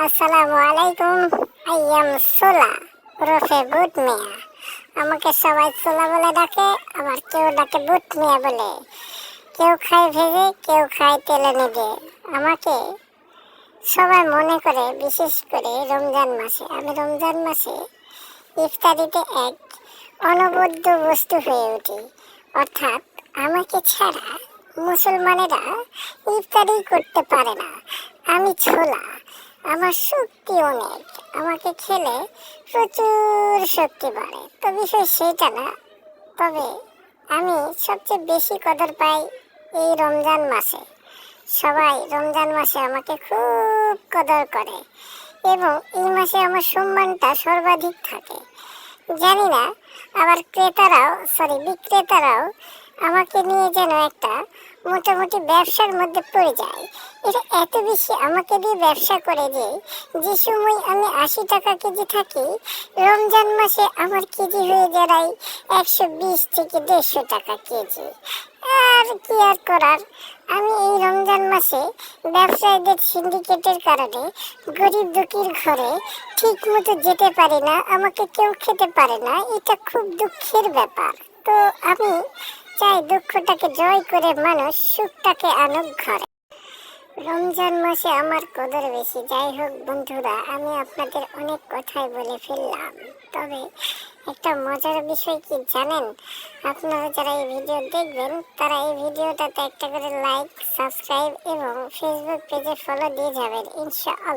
আসসালামু আলাইকুম। I am সোলা ওরফে বুট মিয়া। আমাকে সবাই সোলা বলে ডাকে, আবার কেউ ডাকে বুট মিয়া বলে। কেউ খায় ভেজে, কেউ খায় তেলে নেড়ে। আমাকে সবাই মনে করে, বিশেষ করে রমজান মাসে। আমি রমজান মাসে ইফতারিতে এক অনবদ্য বস্তু হয়ে উঠি। অর্থাৎ আমাকে ছাড়া মুসলমানেরা ইফতারি করতে পারে না। আমি ছোলা, আমার শক্তি অনেক। আমাকে খেলে প্রচুর শক্তি বাড়ে। তো বিষয় সেটা না, তবে আমি সবচেয়ে বেশি কদর পাই এই রমজান মাসে। সবাই রমজান মাসে আমাকে খুব কদর করে এবং এই মাসে আমার সম্মানটা সর্বাধিক থাকে। জানি না, আবার বিক্রেতারাও আমাকে নিয়ে যেন একটা মোটামুটি ব্যবসার মধ্যে পড়ে যায়। এটা এত বেশি আমাকে দিয়ে ব্যবসা করে যে সময় আমি 80 টাকা কেজি থাকি, রমজান মাসে আমার কেজি হয়ে দাঁড়ায় 120 থেকে 150 টাকা কেজি। আর কি আর করার, আমি এই রমজান মাসে ব্যবসায়ীদের সিন্ডিকেটের কারণে গরিব দুঃখীর ঘরে ঠিক মতো যেতে পারি না, আমাকে কেউ খেতে পারে না। এটা খুব দুঃখের ব্যাপার। তো আমি চাই দুঃখটাকে জয় করে মানুষ সুখটাকে আনুক ঘরে। রমজান মাসে আমার কদর বেশি। যাই হোক বন্ধুরা, আমি আপনাদের অনেক কথাই বলে ফেললাম, তবে একটা মজার বিষয় কি জানেন? আপনারা যারা এই ভিডিও দেখবেন তারা এই ভিডিওটাতে একটা করে লাইক, সাবস্ক্রাইব এবং ফেসবুক পেজে ফলো দিয়ে যাবেন ইনশাআল্লাহ।